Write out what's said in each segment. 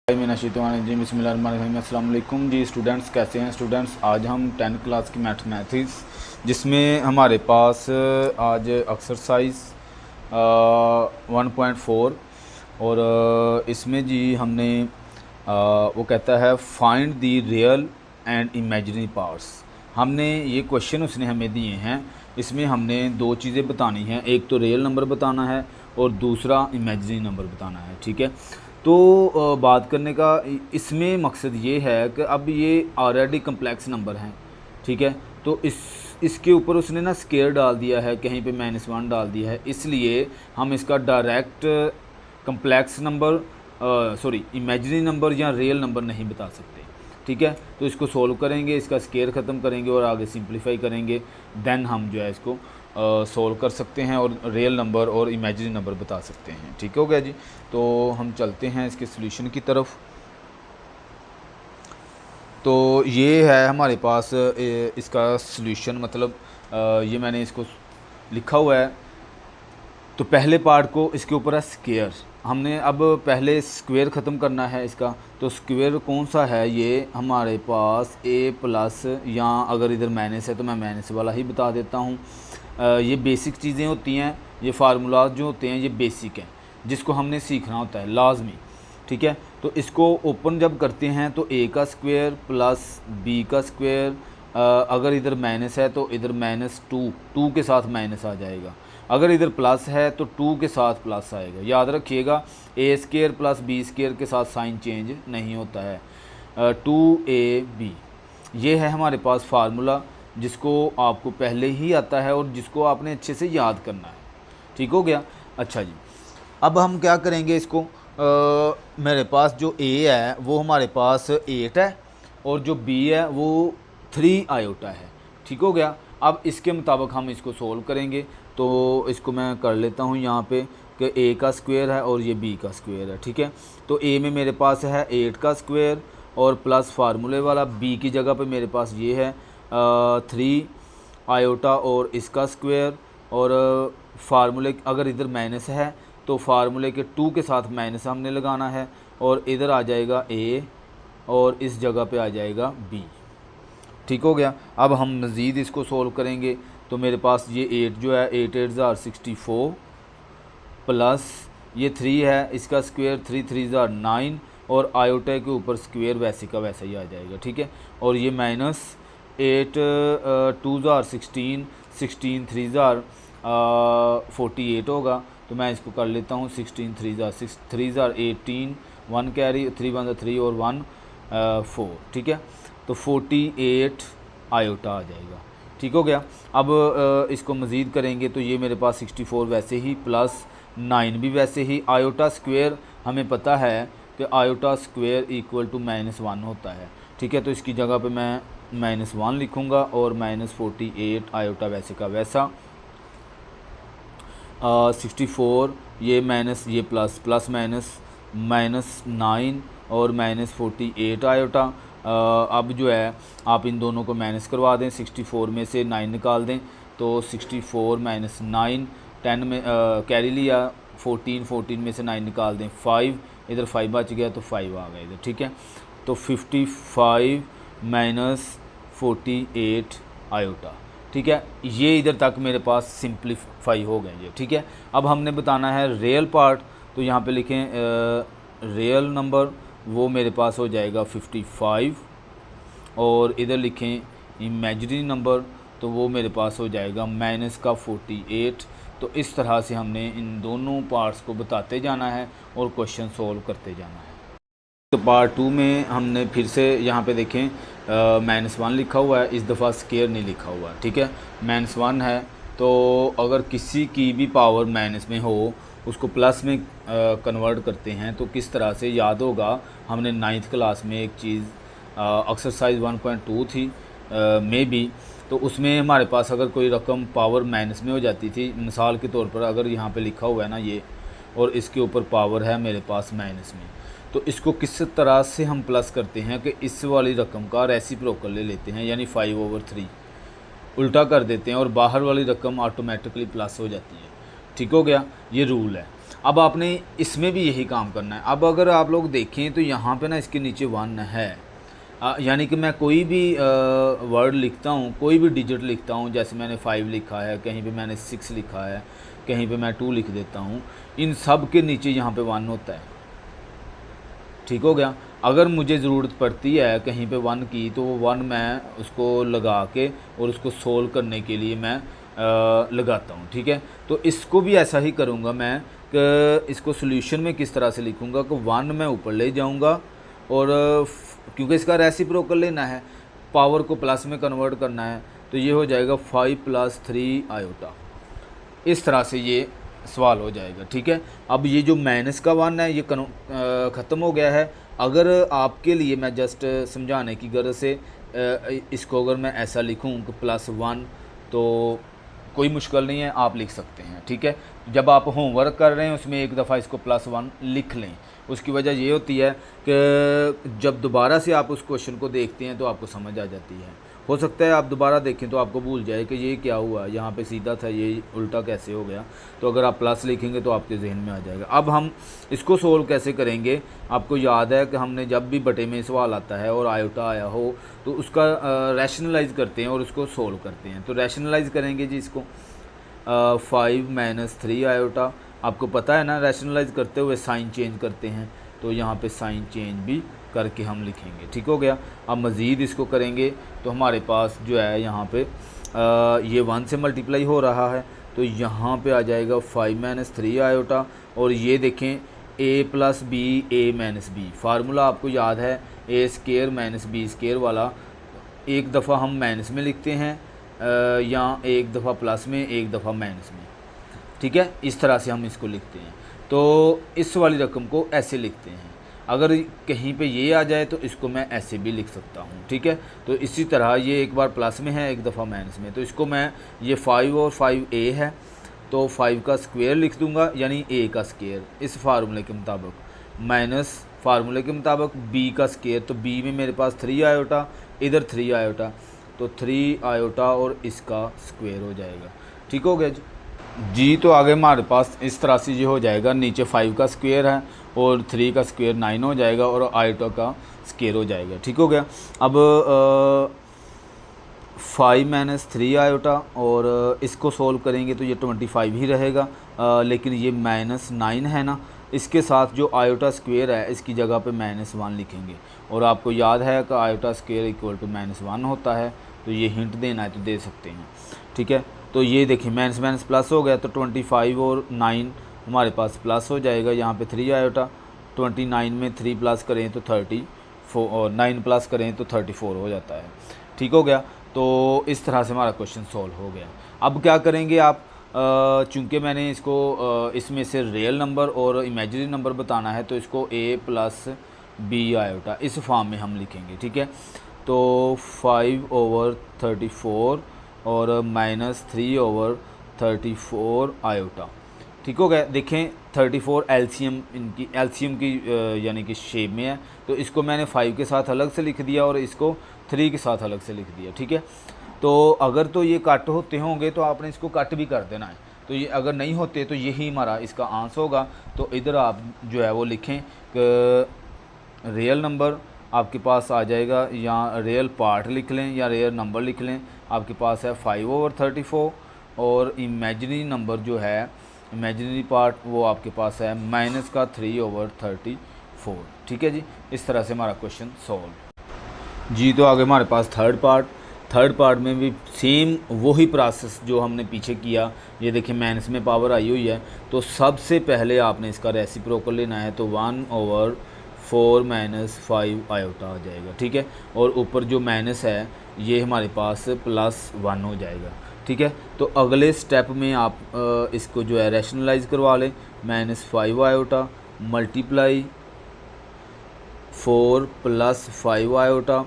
अस्सलाम वालेकुम जी स्टूडेंट्स, कैसे हैं स्टूडेंट्स। आज हम 10th क्लास की मैथमेटिक्स जिसमें हमारे पास आज एक्सरसाइज 1.4 और इसमें जी हमने वो कहता है find the real and imaginary parts. हमने ये क्वेश्चन उसने हमें दिए हैं, इसमें हमने दो चीज़ें बतानी हैं, एक तो रियल नंबर बताना है और दूसरा इमेजिनरी नंबर बताना है। ठीक है, तो बात करने का इसमें मकसद ये है कि अब ये ऑलरेडी कम्प्लेक्स नंबर हैं। ठीक है, तो इसके ऊपर उसने ना स्केयर डाल दिया है, कहीं पे -1 डाल दिया है, इसलिए हम इसका direct complex number imaginary number या रियल नंबर नहीं बता सकते। ठीक है, तो इसको सोल्व करेंगे, इसका स्केयर ख़त्म करेंगे और आगे सिंप्लीफाई करेंगे, देन हम जो है इसको सोल्व कर सकते हैं और रियल नंबर और इमेजिनरी नंबर बता सकते हैं। ठीक हो गया जी, तो हम चलते हैं इसके सॉल्यूशन की तरफ। तो ये है हमारे पास इसका सॉल्यूशन, मतलब ये मैंने इसको लिखा हुआ है। तो पहले पार्ट को इसके ऊपर है स्क्वेयर, हमने अब पहले स्क्वेयर ख़त्म करना है इसका। तो स्क्वेयर कौन सा है, ये हमारे पास a प्लस, या अगर इधर माइनस है तो मैं माइनस वाला ही बता देता हूँ। ये बेसिक चीज़ें होती हैं, ये फार्मूलाज जो होते हैं ये बेसिक हैं जिसको हमने सीखना होता है लाजमी। ठीक है, तो इसको ओपन जब करते हैं तो a का स्क्वेयर प्लस b का स्क्वेयर, अगर इधर माइनस है तो इधर -2 के साथ माइनस आ जाएगा, अगर इधर प्लस है तो 2 के साथ प्लस आएगा। याद रखिएगा a square plus b square के साथ साइन चेंज नहीं होता है। 2ab ये है हमारे पास फार्मूला, जिसको आपको पहले ही आता है और जिसको आपने अच्छे से याद करना है। ठीक हो गया। अच्छा जी, अब हम क्या करेंगे इसको, मेरे पास जो a है वो हमारे पास 8 है और जो b है वो 3 आयोटा है। ठीक हो गया। अब इसके मुताबिक हम इसको सोल्व करेंगे, तो इसको मैं कर लेता हूँ यहाँ पे कि a का स्क्वायर है और ये b का स्क्वायर है। ठीक है, तो a में मेरे पास है 8 का स्क्वायर और प्लस फार्मूले वाला, b की जगह पे मेरे पास ये है 3 आयोटा और इसका स्क्वायर, और फार्मूले अगर इधर माइनस है तो फार्मूले के 2 के साथ माइनस हमने लगाना है, और इधर आ जाएगा a और इस जगह पे आ जाएगा b। ठीक हो गया। अब हम मज़ीद इसको सोल्व करेंगे, तो मेरे पास ये 8 जो है 8 8 ज़ार 64 प्लस ये 3 है, इसका स्क्वायर 3 3 ज़ार 9 और आयोटा के ऊपर स्क्वायर वैसे का वैसा ही आ जाएगा। ठीक है, और ये -8 2 ज़ार 16 16 3 ज़ार 48 होगा। तो मैं इसको कर लेता हूँ 16 3 ज़ार 18 1 कैरी 3 1 3 और 1 4। ठीक है, तो 48 आयोटा आ जाएगा। ठीक हो गया। अब इसको मज़ीद करेंगे तो ये मेरे पास 64 वैसे ही प्लस 9 भी वैसे ही। आयोटा स्क्वायर हमें पता है कि आयोटा स्क्वायर इक्वल टू -1 होता है। ठीक है, तो इसकी जगह पे मैं -1 लिखूँगा और -48 आयोटा वैसे का वैसा 64 ये माइनस ये प्लस माइनस -9 और -48 आयोटा। अब जो है आप इन दोनों को माइनस करवा दें, 64 में से 9 निकाल दें, तो 64 - 9 10 में कैरी लिया, 14 में से 9 निकाल दें 5, इधर 5 बच गया तो 5 आ गया इधर। ठीक है, तो 55 - 48 आयोटा। ठीक है, ये इधर तक मेरे पास सिंप्लीफाई हो गए ये। ठीक है, अब हमने बताना है रियल पार्ट, तो यहाँ पे लिखें रियल नंबर, वो मेरे पास हो जाएगा 55, और इधर लिखें इमेजिनरी नंबर, तो वो मेरे पास हो जाएगा -48। तो इस तरह से हमने इन दोनों पार्ट्स को बताते जाना है और क्वेश्चन सोल्व करते जाना है। तो पार्ट 2 में हमने फिर से यहाँ पे देखें -1 लिखा हुआ है, इस दफ़ा स्केयर नहीं लिखा हुआ है। ठीक है, -1 है, तो अगर किसी की भी पावर माइनस में हो उसको प्लस में कन्वर्ट करते हैं तो किस तरह से याद होगा। हमने 9th क्लास में एक चीज़ एक्सरसाइज 1.2 थी मे बी, तो उसमें हमारे पास अगर कोई रकम पावर माइनस में हो जाती थी, मिसाल के तौर पर अगर यहाँ पे लिखा हुआ है ना ये, और इसके ऊपर पावर है मेरे पास माइनस में, तो इसको किस तरह से हम प्लस करते हैं कि इस वाली रकम का रेसिप्रोकल ले लेते हैं, यानी 5/3 उल्टा कर देते हैं और बाहर वाली रकम ऑटोमेटिकली प्लस हो जाती है। ठीक हो गया, ये रूल है। अब आपने इसमें भी यही काम करना है। अब अगर आप लोग देखें तो यहाँ पे ना इसके नीचे 1 है, यानी कि मैं कोई भी वर्ड लिखता हूँ, कोई भी डिजिट लिखता हूँ, जैसे मैंने 5 लिखा है, कहीं पे मैंने 6 लिखा है, कहीं पे मैं 2 लिख देता हूँ, इन सब के नीचे यहाँ पे 1 होता है। ठीक हो गया। अगर मुझे ज़रूरत पड़ती है कहीं पे 1 की, तो वो 1 मैं उसको लगा के और उसको सोल्व करने के लिए मैं लगाता हूँ। ठीक है, तो इसको भी ऐसा ही करूँगा मैं कि इसको सोल्यूशन में किस तरह से लिखूँगा कि 1 मैं ऊपर ले जाऊँगा, और क्योंकि इसका रेसिप्रोकल लेना है, पावर को प्लस में कन्वर्ट करना है, तो ये हो जाएगा 5 + 3 आयोटा। इस तरह से ये सवाल हो जाएगा। ठीक है, अब ये जो माइनस का 1 है ये ख़त्म हो गया है। अगर आपके लिए मैं जस्ट समझाने की गर्ज से इसको अगर मैं ऐसा लिखूं कि +1, तो कोई मुश्किल नहीं है, आप लिख सकते हैं। ठीक है, जब आप होमवर्क कर रहे हैं उसमें एक दफ़ा इसको +1 लिख लें। उसकी वजह ये होती है कि जब दोबारा से आप उस क्वेश्चन को देखते हैं तो आपको समझ आ जाती है। हो सकता है आप दोबारा देखें तो आपको भूल जाए कि ये क्या हुआ, यहाँ पे सीधा था, ये उल्टा कैसे हो गया। तो अगर आप प्लस लिखेंगे तो आपके जहन में आ जाएगा। अब हम इसको सोल्व कैसे करेंगे, आपको याद है कि हमने जब भी बटे में सवाल आता है और आयोटा आया हो तो उसका रैशनलाइज करते हैं और उसको सोल्व करते हैं। तो रैशनलाइज करेंगे जी इसको, 5 - 3 आयोटा। आपको पता है ना, रैशनलाइज करते हुए साइन चेंज करते हैं, तो यहाँ पे साइन चेंज भी करके हम लिखेंगे। ठीक हो गया। अब मज़ीद इसको करेंगे तो हमारे पास जो है यहाँ पे ये 1 से मल्टीप्लाई हो रहा है, तो यहाँ पे आ जाएगा 5 - 3 आयोटा। और ये देखें a + b a - b, formula आपको याद है a² - b² वाला। एक दफ़ा हम माइनस में लिखते हैं या एक दफ़ा प्लस में, एक दफ़ा माइनस में। ठीक है, इस तरह से हम इसको लिखते हैं। तो इस वाली रकम को ऐसे लिखते हैं। अगर कहीं पे ये आ जाए तो इसको मैं ऐसे भी लिख सकता हूँ। ठीक है, तो इसी तरह ये एक बार प्लस में है, एक दफ़ा माइनस में, तो इसको मैं, ये 5 और 5a है, तो 5 का स्क्वायर लिख दूँगा, यानी a का स्क्वायर इस फार्मूले के मुताबिक, माइनस फार्मूले के मुताबिक b का स्क्वायर। तो b में मेरे पास 3 आयोटा, इधर 3 आयोटा, तो 3 आयोटा और इसका स्क्वायर हो जाएगा। ठीक हो गया जी। तो आगे हमारे पास इस तरह से ये हो जाएगा, नीचे 5 का स्क्वायर है और 3 का स्क्वायर 9 हो जाएगा और आयोटा का स्क्वायर हो जाएगा। ठीक हो गया। अब 5 - 3 आयोटा, और इसको सोल्व करेंगे तो ये 25 ही रहेगा, लेकिन ये -9 है ना, इसके साथ जो आयोटा स्क्वायर है इसकी जगह पे -1 लिखेंगे। और आपको याद है कि आयोटा स्क्वायर = -1 होता है, तो ये हिंट देना है तो दे सकते हैं। ठीक है, तो ये देखिए माइनस माइनस प्लस हो गया, तो 25 और 9 हमारे पास प्लस हो जाएगा। यहाँ पे 3 आयोटा, 29 में 3 प्लस करें तो 34, और 9 प्लस करें तो 34 हो जाता है। ठीक हो गया। तो इस तरह से हमारा क्वेश्चन सॉल्व हो गया। अब क्या करेंगे आप, चूँकि मैंने इसको इसमें से रियल नंबर और इमेजिनरी नंबर बताना है, तो इसको a + b आयोटा इस फॉर्म में हम लिखेंगे। ठीक है, तो 5/34 और -3/34 आयोटा। ठीक हो गया। देखें 34 एलसीएम की यानी कि शेप में है, तो इसको मैंने 5 के साथ अलग से लिख दिया और इसको 3 के साथ अलग से लिख दिया। ठीक है, तो अगर तो ये कट होते होंगे तो आपने इसको कट भी कर देना है, तो ये अगर नहीं होते तो यही हमारा इसका आंसर होगा। तो इधर आप जो है वो लिखें कि रियल नंबर आपके पास आ जाएगा, या रियल पार्ट लिख लें या रियल नंबर लिख लें, आपके पास है 5/34, और इमेजिनरी नंबर जो है, इमेजिनरी पार्ट वो आपके पास है -3/34। ठीक है जी, इस तरह से हमारा क्वेश्चन सॉल्व जी। तो आगे हमारे पास थर्ड पार्ट में भी सेम वही प्रोसेस जो हमने पीछे किया। ये देखिए माइनस में पावर आई हुई है, तो सबसे पहले आपने इसका रेसिप्रोकल लेना है, तो 1/4 - 5 आयोटा आ जाएगा। ठीक है, और ऊपर जो माइनस है ये हमारे पास +1 हो जाएगा। ठीक है, तो अगले स्टेप में आप इसको जो है रैशनलाइज करवा लें, -5 आयोटा मल्टीप्लाई 4 + 5 आयोटा,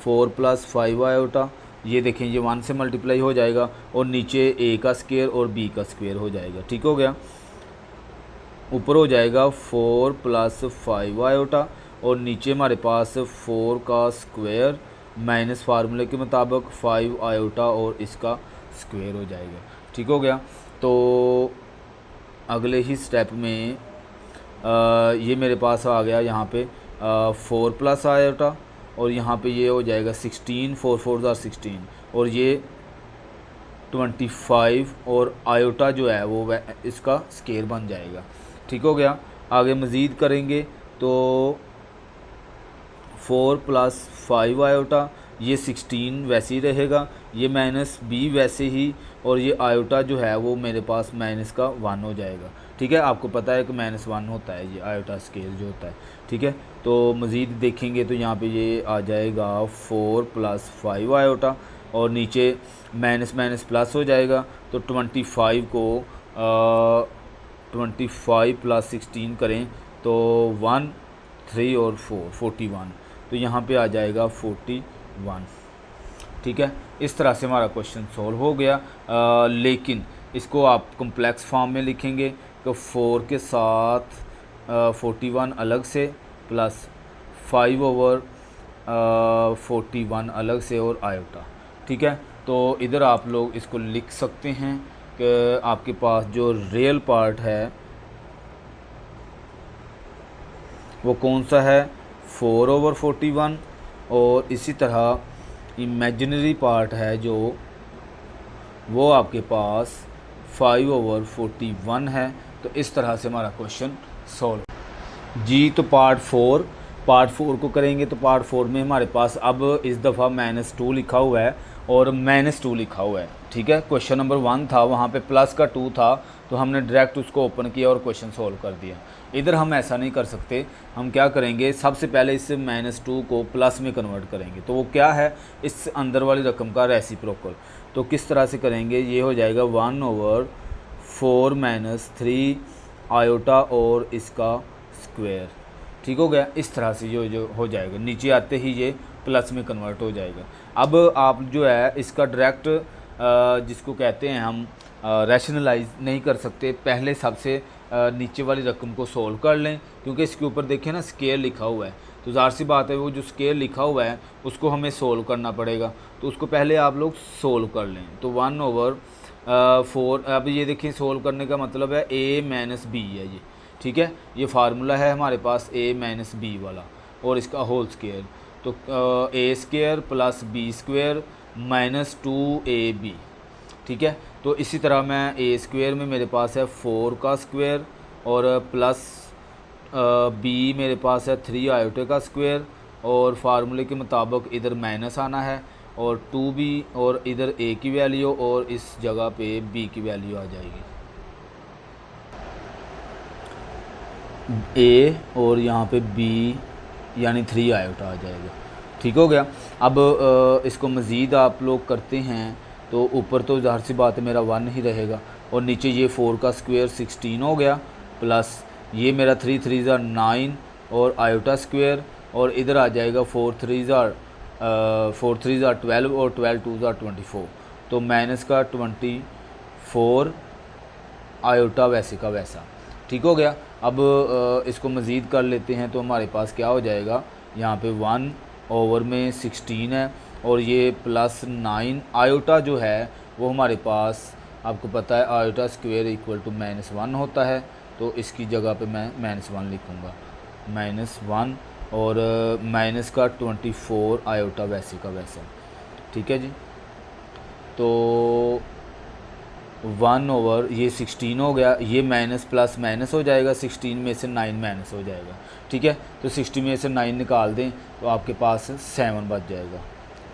4 + 5 आयोटा। ये देखें ये 1 से मल्टीप्लाई हो जाएगा, और नीचे a का स्क्वायर और b का स्क्वायर हो जाएगा। ठीक हो गया। ऊपर हो जाएगा 4 + 5 आयोटा, और नीचे हमारे पास 4 का स्क्वायर माइनस फार्मूले के मुताबिक 5 आयोटा और इसका स्क्वायर हो जाएगा। ठीक हो गया। तो अगले ही स्टेप में ये मेरे पास आ गया यहाँ पे 4 प्लस आयोटा, और यहाँ पे ये हो जाएगा 16, 4 4 ज़ार 16, और ये 25 और आयोटा जो है वो इसका स्केयर बन जाएगा। ठीक हो गया। आगे मज़ीद करेंगे तो 4 प्लस 5 आयोटा, ये 16 वैसे ही रहेगा, ये माइनस बी वैसे ही, और ये आयोटा जो है वो मेरे पास माइनस का 1 हो जाएगा। ठीक है, आपको पता है कि -1 होता है ये आयोटा स्केल जो होता है। ठीक है, तो मज़ीद देखेंगे तो यहाँ पे ये आ जाएगा 4 प्लस 5 आयोटा, और नीचे माइनस माइनस प्लस हो जाएगा, तो 25 को 25 प्लस 16 करें तो 1 3 और 4 41, तो यहाँ पे आ जाएगा 41। ठीक है, इस तरह से हमारा क्वेश्चन सॉल्व हो गया। लेकिन इसको आप कॉम्प्लेक्स फॉर्म में लिखेंगे तो 4 के साथ 41 अलग से, प्लस 5 ओवर 41 अलग से, और आयोटा। ठीक है, तो इधर आप लोग इसको लिख सकते हैं कि आपके पास जो रियल पार्ट है वो कौन सा है, 4 ओवर 41, और इसी तरह इमेजिनरी पार्ट है जो वो आपके पास 5 ओवर 41 है। तो इस तरह से हमारा क्वेश्चन सॉल्व जी। तो पार्ट 4 को करेंगे तो पार्ट 4 में हमारे पास अब इस दफ़ा -2 लिखा हुआ है और -2 लिखा हुआ है। ठीक है, क्वेश्चन नंबर 1 था, वहाँ पे प्लस का 2 था, तो हमने डायरेक्ट उसको ओपन किया और क्वेश्चन सॉल्व कर दिया। इधर हम ऐसा नहीं कर सकते, हम क्या करेंगे, सबसे पहले इस -2 को प्लस में कन्वर्ट करेंगे। तो वो क्या है, इस अंदर वाली रकम का रेसिप्रोकल। तो किस तरह से करेंगे, ये हो जाएगा 1 ओवर 4 - 3 आयोटा और इसका स्क्वायर। ठीक हो गया, इस तरह से जो हो जाएगा, नीचे आते ही ये प्लस में कन्वर्ट हो जाएगा। अब आप जो है इसका डायरेक्ट जिसको कहते हैं हम रैशनलाइज नहीं कर सकते, पहले सबसे नीचे वाली रकम को सोल्व कर लें, क्योंकि इसके ऊपर देखिए ना स्केयर लिखा हुआ है, तो ज़ाहिर सी बात है वो जो स्केयर लिखा हुआ है उसको हमें सोल्व करना पड़ेगा। तो उसको पहले आप लोग सोल्व कर लें। तो 1 ओवर 4, अब ये देखिए सोल्व करने का मतलब है a माइनस बी है ये। ठीक है, ये फार्मूला है हमारे पास a माइनस बी वाला, और इसका होल स्केयर, तो a square plus b square minus 2ab। ठीक है, तो इसी तरह मैं a स्क्वायर में मेरे पास है 4 का स्क्वायर, और प्लस b मेरे पास है 3 आयोटे का स्क्वायर, और फार्मूले के मुताबिक इधर माइनस आना है, और 2b, और इधर a की वैल्यू, और इस जगह पे b की वैल्यू आ जाएगी a, और यहाँ पे b यानी 3 आयोटा आ जाएगा। ठीक हो गया। अब इसको मज़ीद आप लोग करते हैं तो ऊपर तो ज़ाहिर सी बात है मेरा 1 ही रहेगा, और नीचे ये 4 का स्क्वायर 16 हो गया, प्लस ये मेरा 3 3 ज़ार 9 और आयोटा स्क्वायर, और इधर आ जाएगा 4 3 ज़ार 12 और 12 2 ज़ार 24, तो माइनस का 24 आयोटा वैसे का वैसा। ठीक हो गया। अब इसको मज़ीद कर लेते हैं तो हमारे पास क्या हो जाएगा, यहाँ पे 1 ओवर में 16 है, और ये प्लस 9 आयोटा जो है वो हमारे पास आपको पता है आयोटा स्क्वायर इक्वल टू -1 होता है, तो इसकी जगह पे मैं -1 लिखूँगा, -1, और माइनस का 24 आयोटा वैसे का वैसा। ठीक है जी, तो 1 ओवर ये 16 हो गया, ये माइनस प्लस माइनस हो जाएगा, 16 में से 9 माइनस हो जाएगा। ठीक है, तो 60 में से 9 निकाल दें तो आपके पास 7 बच जाएगा।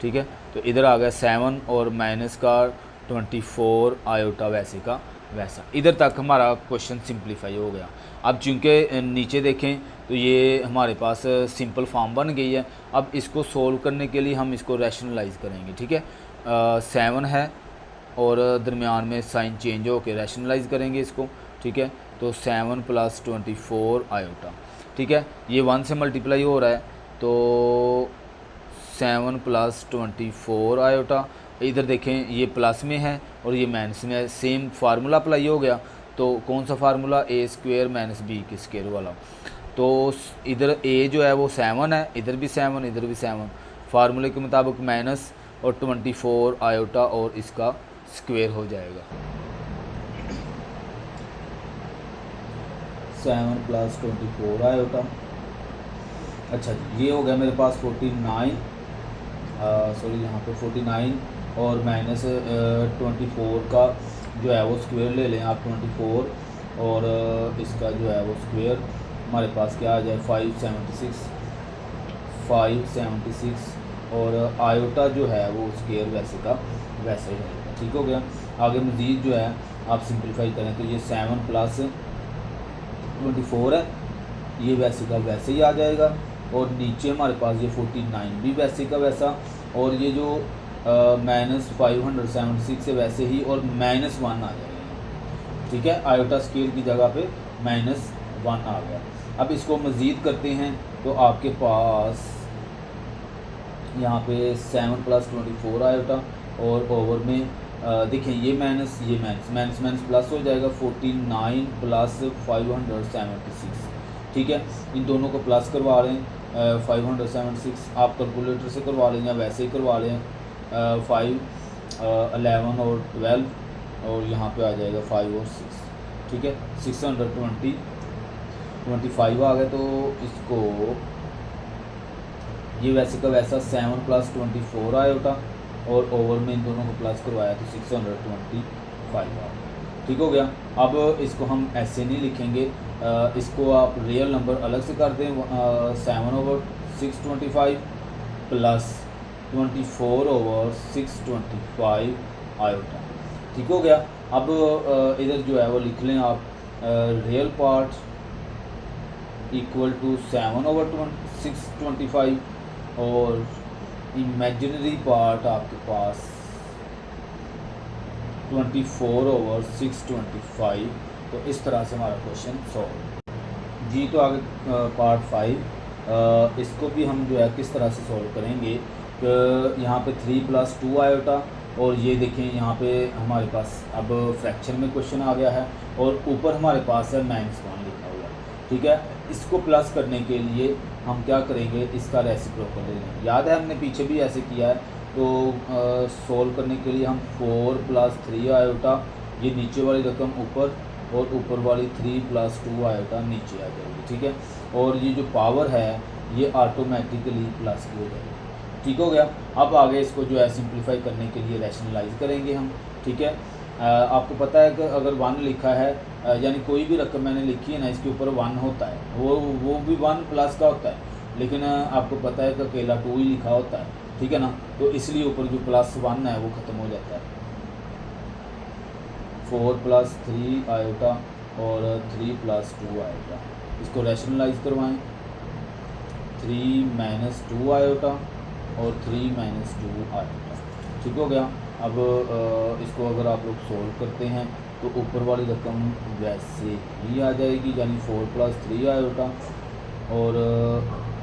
ठीक है, तो इधर आ गया 7 और माइनस का 24 आयोटा वैसे का वैसा। इधर तक हमारा क्वेश्चन सिंप्लीफाई हो गया। अब चूँकि नीचे देखें तो ये हमारे पास सिंपल फॉर्म बन गई है। अब इसको सोल्व करने के लिए हम इसको रैशनलाइज करेंगे। ठीक है, 7 है और दरमियान में साइन चेंज हो के रैशनलाइज करेंगे इसको। ठीक है, तो 7 प्लस 24 आयोटा। ठीक है, ये 1 से मल्टीप्लाई हो रहा है, तो 7 प्लस 24 आयोटा, इधर देखें ये प्लस में है और ये माइनस में है, सेम फार्मूला अप्लाई हो गया। तो कौन सा formula, a square minus b के स्क्वायर वाला। तो इधर a जो है वो 7 है, इधर भी 7, इधर भी 7, फार्मूले के मुताबिक माइनस और 24 आयोटा और इसका स्क्वायर हो जाएगा। 7 + 24 आयोटा। अच्छा जी, ये हो गया मेरे पास 49, सॉरी यहाँ पे 49 और माइनस 24 का जो है वो स्क्वायर ले लें आप 24 और इसका जो है वो स्क्वायर हमारे पास क्या आ जाए 576 और आयोटा जो है वो स्क्वायर वैसे का वैसा ही रहेगा। ठीक हो गया। आगे मज़ीद जो है आप सिंपलीफाई करें तो ये 7 + 24 है, ये वैसे का वैसे ही आ जाएगा और नीचे हमारे पास ये 49 भी वैसे का वैसा और ये जो -576 है वैसे ही और -1 आ जाएगा। ठीक है, आयोटा स्केल की जगह पे -1 आ गया। अब इसको मज़ीद करते हैं तो आपके पास यहाँ पे 7 + 24 आयोटा और ओवर में देखें ये माइनस ये माइनस प्लस हो जाएगा 49 + 576। ठीक है, इन दोनों को प्लस करवा लें 576, आप कैलकुलेटर से करवा लें या वैसे ही करवा लें 5 11 और 12 और यहाँ पे आ जाएगा 5 और 6। ठीक है, 625 आ गया। तो इसको ये वैसे का वैसा 7 + 24 आयोटा और ओवर में इन दोनों को प्लस करवाया तो 625 आ गया। ठीक हो गया। अब इसको हम ऐसे नहीं लिखेंगे, इसको आप रियल नंबर अलग से कर दें 7/625 + 24/625 आयोटा। ठीक हो गया। अब इधर जो है वो लिख लें आप रियल पार्ट = 7/625 और इमेजिनरी पार्ट आपके पास 24/625। तो इस तरह से हमारा क्वेश्चन सॉल्व जी। तो आगे पार्ट 5, इसको भी हम जो है किस तरह से सॉल्व करेंगे। यहाँ पे 3 + 2 आयोटा और ये देखें यहाँ पे हमारे पास अब फ्रैक्शन में क्वेश्चन आ गया है और ऊपर हमारे पास है -1 लिखा हुआ। ठीक है, इसको प्लस करने के लिए हम क्या करेंगे, इसका रेसिप्रोकल ले लेंगे। याद है हमने पीछे भी ऐसे किया है। तो सोल्व करने के लिए हम 4 + 3 आयोटा, ये नीचे वाली रकम ऊपर और ऊपर वाली 3 + 2 आयोटा नीचे आ जाएगी। ठीक है, और ये जो पावर है ये ऑटोमेटिकली प्लस की हो जाएगी। ठीक हो गया। अब आगे इसको जो है सिंप्लीफाई करने के लिए रैशनलाइज करेंगे हम। ठीक है, आपको पता है कि अगर 1 लिखा है यानी कोई भी रकम मैंने लिखी है ना, इसके ऊपर 1 होता है, वो भी 1 प्लस का होता है, लेकिन आपको पता है कि अकेला 2 ही लिखा होता है। ठीक है ना, तो इसलिए ऊपर जो +1 है वो ख़त्म हो जाता है। 4 + 3 आयोटा और 3 + 2 आयोटा, इसको रैशनलाइज करवाएं। 3 - 2 आयोटा और 3 - 2 आयोटा। ठीक हो गया। अब इसको अगर आप लोग सोल्व करते हैं तो ऊपर वाली रकम वैसे ही आ जाएगी, यानी 4 + 3 आयोटा और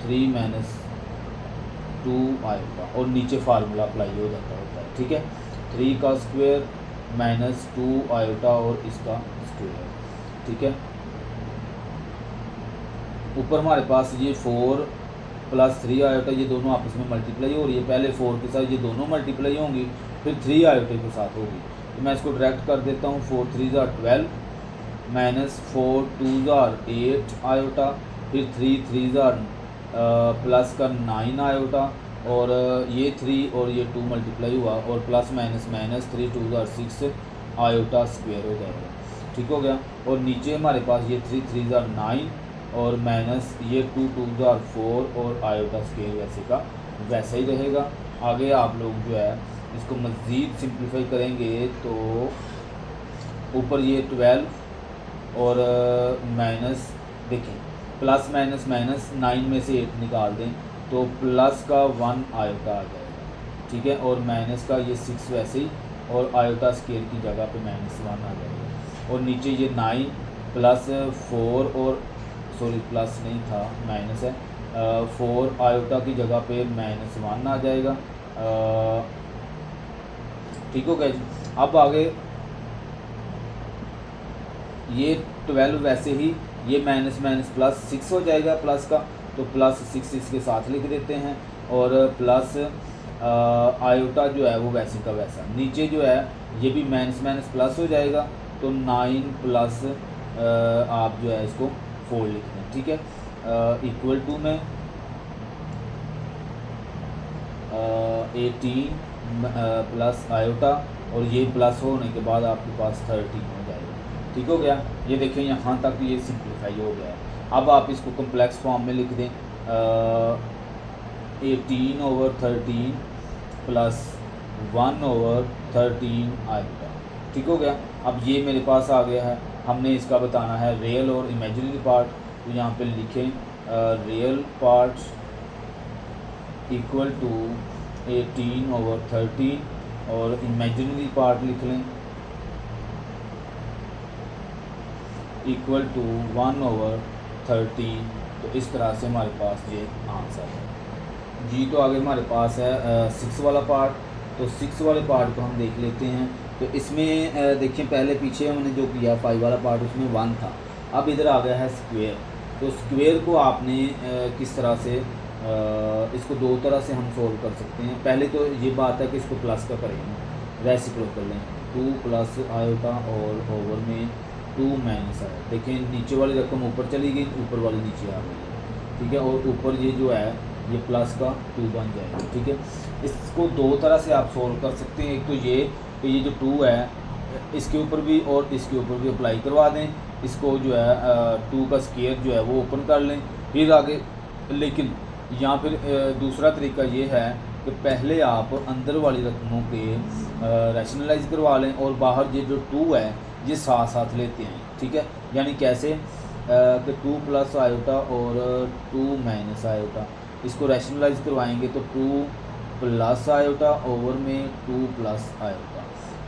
3 - 2 आयोटा और नीचे फार्मूला अप्लाई हो जाता होता है। ठीक है, 3 का स्क्वायर -2 आयोटा और इसका स्क्वायर। ठीक है, ऊपर हमारे पास ये 4 + 3 आयोटा, ये दोनों आपस में मल्टीप्लाई हो रही है। पहले 4 के साथ ये दोनों मल्टीप्लाई होंगी, फिर 3 आयोटे के साथ होगी। तो मैं इसको डायरेक्ट कर देता हूँ। 4 3 = 12 -4 2 = 8 आयोटा, फिर 3 3 प्लस का 9 आयोटा और ये 3 और ये 2 मल्टीप्लाई हुआ और प्लस माइनस 3 2 = 6 आयोटा स्क्वायर हो जाएगा। ठीक हो गया। और नीचे हमारे पास ये 3 3 = 9 और माइनस ये 2 2 = 4 और आयोटा स्क्वायर वैसे का वैसा ही रहेगा। आगे आप लोग जो है इसको मज़ीद सिंप्लीफाई करेंगे तो ऊपर ये 12 और माइनस देखें प्लस माइनस 9 में से 8 निकाल दें तो प्लस का 1 आयोटा आ जाएगा। ठीक है, और माइनस का ये 6 वैसे ही और आयोटा स्क्वायर की जगह पे -1 आ जाएगा। और नीचे ये 9 + 4 और सॉरी प्लस नहीं था माइनस है 4 आयोटा की जगह पे -1 आ जाएगा। ठीक हो गया जी। अब आगे ये 12 वैसे ही ये माइनस +6 हो जाएगा प्लस का, तो +6 इसके साथ लिख देते हैं और प्लस आयोटा जो है वो वैसे का वैसा। नीचे जो है ये भी माइनस प्लस हो जाएगा तो 9 प्लस आप जो है इसको 4 लिख दें, ठीक है। इक्वल टू में 18 प्लस आयोटा, और ये प्लस होने के बाद आपके पास 13 हो जाएगा, ठीक हो गया। ये देखें यहाँ तक ये सिंप्लीफाई हो गया है। अब आप इसको कम्प्लेक्स फॉर्म में लिख दें 18/13 प्लस 1/13 आयोटा, ठीक हो गया। अब ये मेरे पास आ गया है। हमने इसका बताना है रियल और इमेजिनरी पार्ट, तो यहाँ पे लिखें रियल पार्ट इक्वल टू 18/13 और इमेजिनरी पार्ट लिख लें इक्वल टू 1/13। तो इस तरह से हमारे पास ये आंसर है जी। तो आगे हमारे पास है 6 वाला पार्ट। तो 6 वाले पार्ट को हम देख लेते हैं। तो इसमें देखिए पहले पीछे हमने जो किया 5 वाला पार्ट उसमें 1 था, अब इधर आ गया है स्क्वायर। तो स्क्वायर को आपने किस तरह से इसको दो तरह से हम सोल्व कर सकते हैं। पहले तो ये बात है कि इसको प्लस का करेंगे, रेसिप्रोकल लें 2 प्लस आयोटा और ओवर में 2 माइनस आया। देखिए नीचे वाली रकम ऊपर चली गई, ऊपर वाली नीचे आ गई, ठीक है। और ऊपर ये जो है ये प्लस का 2 बन जाएगा, ठीक है। इसको दो तरह से आप सोल्व कर सकते हैं। एक तो ये कि ये जो 2 है इसके ऊपर भी और इसके ऊपर भी अप्लाई करवा दें, इसको जो है 2 का स्क्वायर जो है वो ओपन कर लें, फिर आगे। लेकिन यहाँ फिर दूसरा तरीका ये है कि पहले आप अंदर वाली रकमों के रैशनलाइज करवा लें और बाहर ये जो 2 है ये साथ साथ लेते हैं, ठीक है। यानी कैसे कि 2 प्लस आयोटा और 2 माइनस आयोटा, इसको रैशनलाइज करवाएंगे तो 2 प्लस आयोटा ओवर में 2 प्लस आयोटा,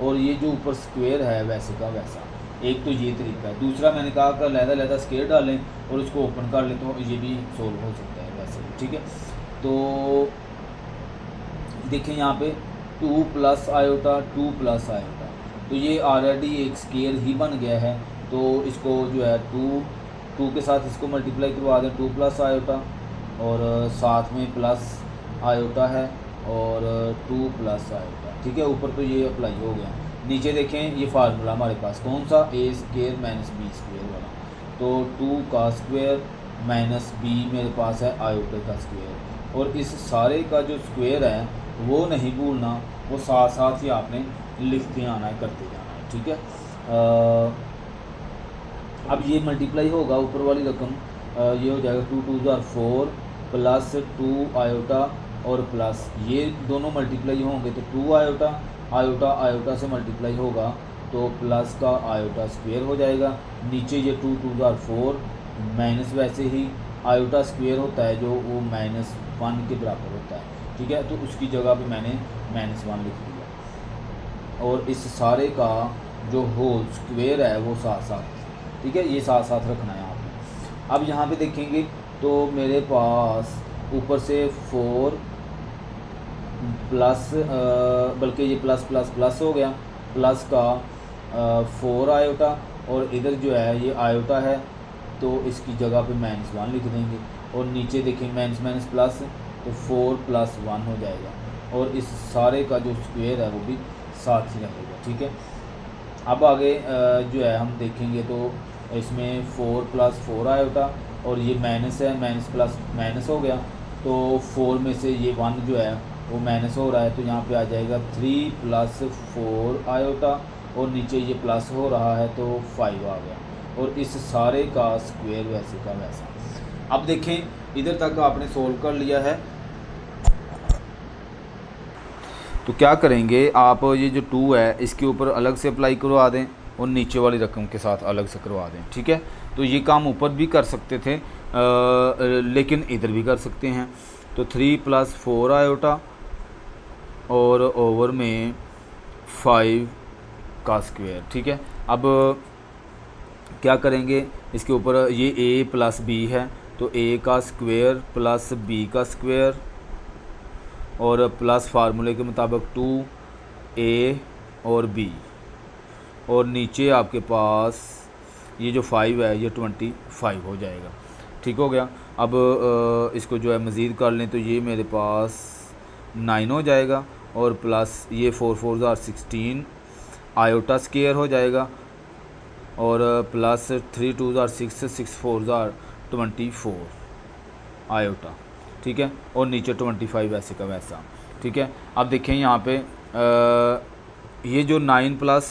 और ये जो ऊपर स्क्वायर है वैसे का वैसा। एक तो ये तरीका है। दूसरा मैंने कहा कि लहदा स्क्वायर डालें और उसको ओपन कर लें, तो ये भी सोल्व हो सकता है वैसे, ठीक है। तो देखिए यहाँ पे 2 प्लस आयोटा 2 प्लस आयोटा, तो ये ऑलरेडी एक स्क्वायर ही बन गया है। तो इसको जो है 2 के साथ इसको मल्टीप्लाई करवा दें 2 प्लस आयोटा, और साथ में प्लस आयोटा है और 2 प्लस आयोटा, ठीक है। ऊपर तो ये अप्लाई हो गया। नीचे देखें ये फार्मूला हमारे पास कौन सा, ए स्क्वायर माइनस बी स्क्वायर वाला। तो 2 का स्क्वायर माइनस बी मेरे पास है आयोटा का स्क्वायर, और इस सारे का जो स्क्वायर है वो नहीं भूलना, वो साथ साथ ही आपने लिखते आना है, करते जाना है, ठीक है। अब ये मल्टीप्लाई होगा ऊपर वाली रकम, ये हो जाएगा 2 2 ज़ार 4 प्लस 2 आयोटा और प्लस ये दोनों मल्टीप्लाई होंगे तो 2 आयोटा, आयोटा आयोटा से मल्टीप्लाई होगा तो प्लस का आयोटा स्क्वायर हो जाएगा। नीचे ये 2 2 ज़ार 4 माइनस वैसे ही आयोटा स्क्वायर होता है जो वो -1 के बराबर होता है, ठीक है। तो उसकी जगह पे मैंने -1 लिख दिया, और इस सारे का जो होल स्क्वायर है वो साथ साथ, ठीक है, ये साथ साथ रखना है आपने। अब यहाँ पे देखेंगे तो मेरे पास ऊपर से 4 प्लस बल्कि ये प्लस प्लस प्लस हो गया, प्लस का 4 आयोटा, और इधर जो है ये आयोटा है तो इसकी जगह पे -1 लिख देंगे, और नीचे देखें माइनस माइनस प्लस तो 4 + 1 हो जाएगा, और इस सारे का जो स्क्वायर है वो भी साथ ही रहेगा, ठीक है। अब आगे जो है हम देखेंगे तो इसमें 4 + 4 आयोटा, और ये माइनस है, माइनस प्लस माइनस हो गया, तो 4 में से ये 1 जो है वो माइनस हो रहा है, तो यहाँ पे आ जाएगा 3 + 4 आयोटा, और नीचे ये प्लस हो रहा है तो 5 आ गया, और इस सारे का स्क्वायर वैसे का वैसा। अब देखें इधर तक आपने सोल्व कर लिया है, तो क्या करेंगे आप ये जो 2 है इसके ऊपर अलग से अप्लाई करवा दें और नीचे वाली रकम के साथ अलग से करवा दें, ठीक है। तो ये काम ऊपर भी कर सकते थे लेकिन इधर भी कर सकते हैं। तो 3 + 4 आयोटा और ओवर में 5 का स्क्वायर, ठीक है। अब क्या करेंगे इसके ऊपर, ये a + b है तो a का स्क्वायर प्लस b का स्क्वायर और प्लस फार्मूले के मुताबिक 2a और b, और नीचे आपके पास ये जो 5 है ये 25 हो जाएगा, ठीक हो गया। अब इसको जो है मज़ीद कर लें तो ये मेरे पास 9 हो जाएगा, और प्लस ये 4 4 ज़ार 16 आयोटा स्क्वायर हो जाएगा, और प्लस 3 2 ज़ार 6 6 4 ज़ार 24 आयोटा, ठीक है, और नीचे 25 वैसे का वैसा, ठीक है। अब देखें यहाँ पे ये जो 9 प्लस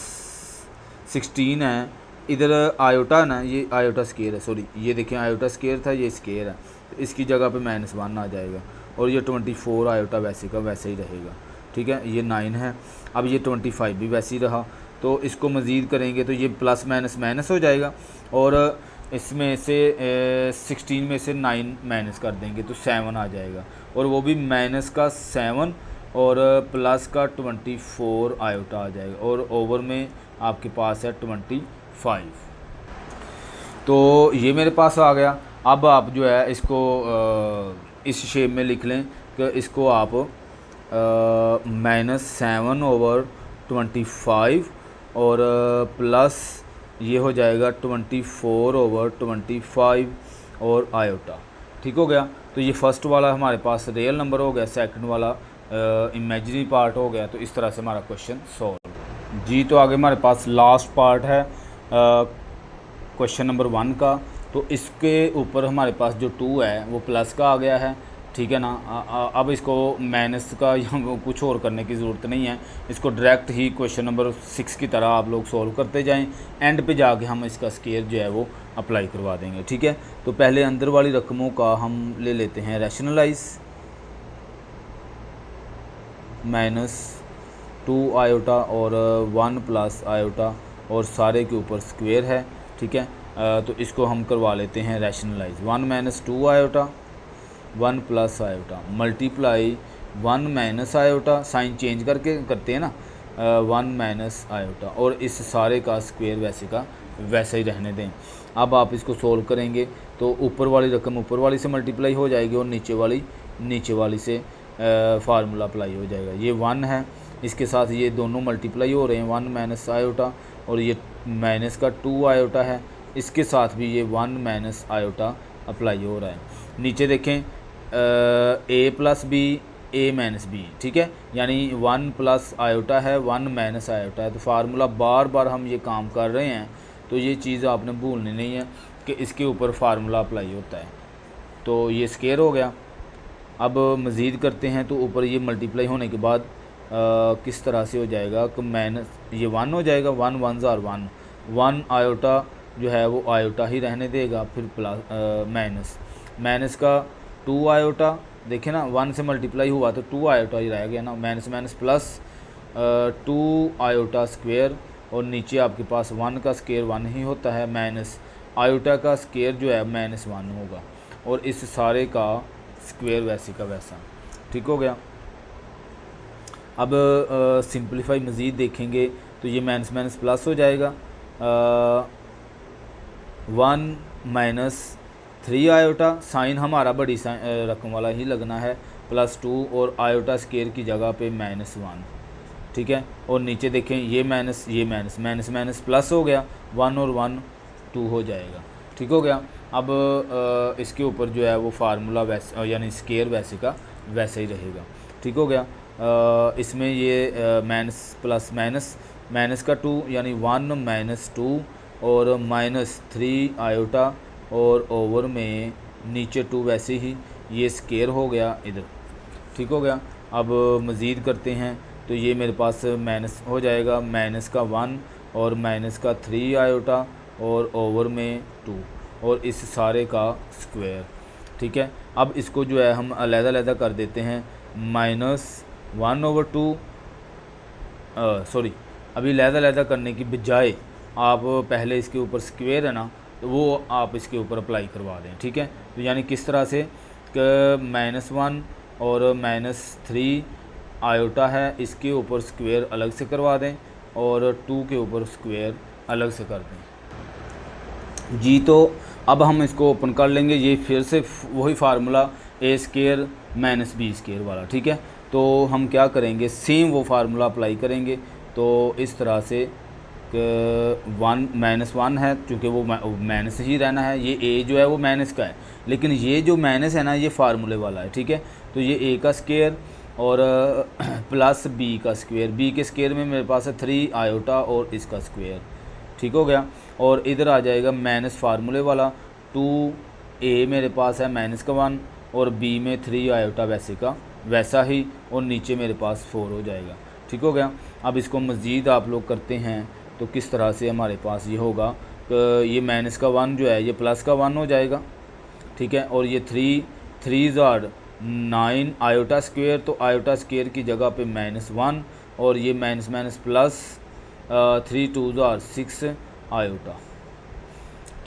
16 है, इधर आयोटा है ना, ये आयोटा स्केयर है, सॉरी ये देखें आयोटा स्केयर था, ये स्केयर है, तो इसकी जगह पे -1 आ जाएगा, और ये 24 आयोटा वैसे का वैसे ही रहेगा, ठीक है। ये 9 है, अब ये 25 भी वैसे ही रहा, तो इसको मज़ीद करेंगे तो ये प्लस माइनस माइनस हो जाएगा, और इसमें से 16 में से 9 माइनस कर देंगे तो 7 आ जाएगा, और वो भी माइनस का 7 और प्लस का 24 आयोटा आ जाएगा, और ओवर में आपके पास है 25। तो ये मेरे पास आ गया। अब आप जो है इसको इस शेप में लिख लें कि इसको आप -7 ओवर 25 और प्लस ये हो जाएगा 24 ओवर 25 और आयोटा, ठीक हो गया। तो ये फर्स्ट वाला हमारे पास रियल नंबर हो गया, सेकंड वाला इमेजिनरी पार्ट हो गया। तो इस तरह से हमारा क्वेश्चन सॉल्व। जी, तो आगे हमारे पास लास्ट पार्ट है क्वेश्चन नंबर 1 का। तो इसके ऊपर हमारे पास जो 2 है वो प्लस का आ गया है, ठीक है ना। अब इसको माइनस का या कुछ और करने की ज़रूरत नहीं है, इसको डायरेक्ट ही क्वेश्चन नंबर 6 की तरह आप लोग सॉल्व करते जाएं, एंड पे जाके हम इसका स्केयर जो है वो अप्लाई करवा देंगे, ठीक है। तो पहले अंदर वाली रकमों का हम ले लेते हैं रैशनलाइज, -2 आयोटा और 1 प्लस आयोटा और सारे के ऊपर स्क्वेयर है, ठीक है। तो इसको हम करवा लेते हैं rationalise. 1 - 2 iota 1 plus iota multiply 1 minus iota, sign change करके करते हैं ना, 1 माइनस आयोटा, और इस सारे का स्क्वायर वैसे का वैसे ही रहने दें। अब आप इसको सोल्व करेंगे तो ऊपर वाली रकम ऊपर वाली से मल्टीप्लाई हो जाएगी और नीचे वाली से फार्मूला अप्लाई हो जाएगा। ये 1 है, इसके साथ ये दोनों मल्टीप्लाई हो रहे हैं, 1 माइनस आयोटा, और ये माइनस का 2 आयोटा है, इसके साथ भी ये 1 माइनस आयोटा अप्लाई हो रहा है। नीचे देखें a plus B a minus B, ठीक है, यानी 1 प्लस आयोटा है 1 माइनस आयोटा है। तो फार्मूला बार बार हम ये काम कर रहे हैं, तो ये चीज़ आपने भूलनी नहीं है कि इसके ऊपर फार्मूला अप्लाई होता है। तो ये स्केयर हो गया। अब मज़ीद करते हैं तो ऊपर ये मल्टीप्लाई होने के बाद किस तरह से हो जाएगा कि माइनस ये 1 हो जाएगा, 1 1 ज़ार 1 आयोटा जो है वो आयोटा ही रहने देगा, फिर प्लस माइनस का 2 आयोटा, देखें ना 1 से मल्टीप्लाई हुआ तो 2 आयोटा ही रह गया ना, माइनस प्लस 2 आयोटा स्क्वेयर, और नीचे आपके पास 1 का स्क्वेयर 1 ही होता है, माइनस आयोटा का स्क्वेयर जो है -1 होगा, और इस सारे का स्क्वेयर वैसे का वैसा, ठीक हो गया। अब सिंपलीफाई मज़ीद देखेंगे तो ये माइनस प्लस हो जाएगा, 1 - 3 आयोटा, साइन हमारा बड़ी रकम वाला ही लगना है, +2 और आयोटा स्केयर की जगह पे -1, ठीक है। और नीचे देखें ये माइनस प्लस हो गया, 1 और 1 2 हो जाएगा, ठीक हो गया। अब इसके ऊपर जो है वो फार्मूला वैसे यानी स्केयर वैसे का वैसे ही रहेगा, ठीक हो गया। इसमें ये माइनस प्लस माइनस का 2 यानी 1 - 2 और -3 आयोटा, और ओवर में नीचे 2 वैसे ही, ये स्केयर हो गया इधर, ठीक हो गया। अब मज़ीद करते हैं तो ये मेरे पास माइनस हो जाएगा, माइनस का 1 और माइनस का 3 आयोटा और ओवर में 2 और इस सारे का स्क्वायर, ठीक है। अब इसको जो है हम अलग-अलग कर देते हैं, -1/2 सॉरी अभी अलग-अलग करने की बजाय आप पहले इसके ऊपर स्क्वायर है ना, तो वो आप इसके ऊपर अप्लाई करवा दें, ठीक है। तो यानी किस तरह से कि -1 और -3 आयोटा है, इसके ऊपर स्क्वायर अलग से करवा दें और 2 के ऊपर स्क्वायर अलग से कर दें। जी, तो अब हम इसको ओपन कर लेंगे, ये फिर से वही formula a square - b square वाला, ठीक है। तो हम क्या करेंगे, सेम वो फार्मूला अप्लाई करेंगे। तो इस तरह से 1 है, चूँकि वो माइनस ही रहना है, ये a जो है वो माइनस का है, लेकिन ये जो माइनस है ना ये फार्मूले वाला है, ठीक है। तो ये a का स्केयर और प्लस b का स्क्वेयर, b के स्क्वेयर में मेरे पास है 3 आयोटा और इसका स्क्वेयर, ठीक हो गया। और इधर आ जाएगा माइनस फार्मूले वाला 2a मेरे पास है माइनस का 1 और b में 3 आयोटा वैसे का वैसा ही, और नीचे मेरे पास 4 हो जाएगा। ठीक हो गया। अब इसको मज़ीद आप लोग करते हैं तो किस तरह से हमारे पास ये होगा कि ये माइनस का 1 जो है ये प्लस का 1 हो जाएगा। ठीक है। और ये 3 ज़ार 9 आयोटा स्क्वेयर, तो आयोटा स्क्वेयर की जगह पे -1 और ये माइनस माइनस प्लस 3 2 ज़ार 6 आयोटा।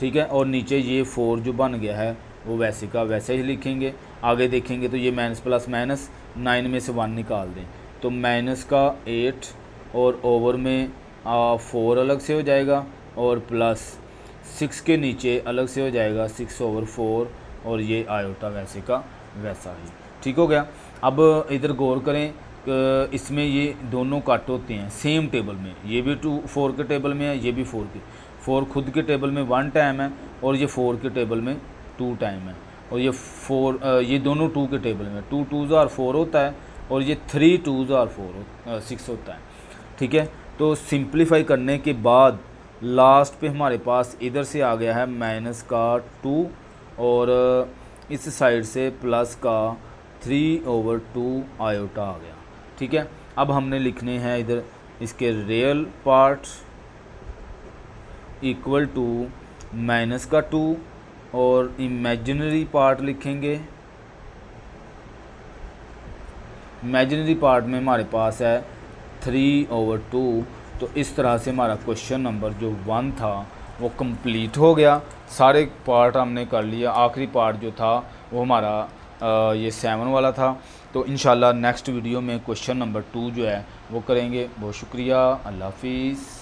ठीक है। और नीचे ये 4 जो बन गया है वो वैसे का वैसे ही लिखेंगे। आगे देखेंगे तो ये माइनस प्लस माइनस 9 में से 1 निकाल दें तो माइनस का 8 और ओवर में 4 अलग से हो जाएगा और प्लस 6 के नीचे अलग से हो जाएगा 6/4 और ये आयोटा वैसे का वैसा ही। ठीक हो गया। अब इधर गौर करें कि इसमें ये दोनों कट होते हैं सेम टेबल में, ये भी 4 के टेबल में है, ये भी 4 खुद के टेबल में 1 टाइम है और ये 4 के टेबल में 2 टाइम है, और ये 4 ये दोनों 2 के टेबल में 2 2 ज़ार 4 होता है और ये 3 2 ज़ार 6 होता है। ठीक है। तो सिंप्लीफाई करने के बाद लास्ट पे हमारे पास इधर से आ गया है माइनस का 2 और इस साइड से प्लस का 3/2 आयोटा आ गया। ठीक है। अब हमने लिखने हैं इधर इसके real part equal to minus का 2 और इमेजिनरी पार्ट लिखेंगे। इमेजिनरी पार्ट में हमारे पास है 3/2। तो इस तरह से हमारा क्वेश्चन नंबर जो 1 था वो कंप्लीट हो गया। सारे पार्ट हमने कर लिया। आखिरी पार्ट जो था वो हमारा ये 7 वाला था। तो इंशाल्लाह नेक्स्ट वीडियो में क्वेश्चन नंबर 2 जो है वो करेंगे। बहुत शुक्रिया। अल्लाह हाफिज़।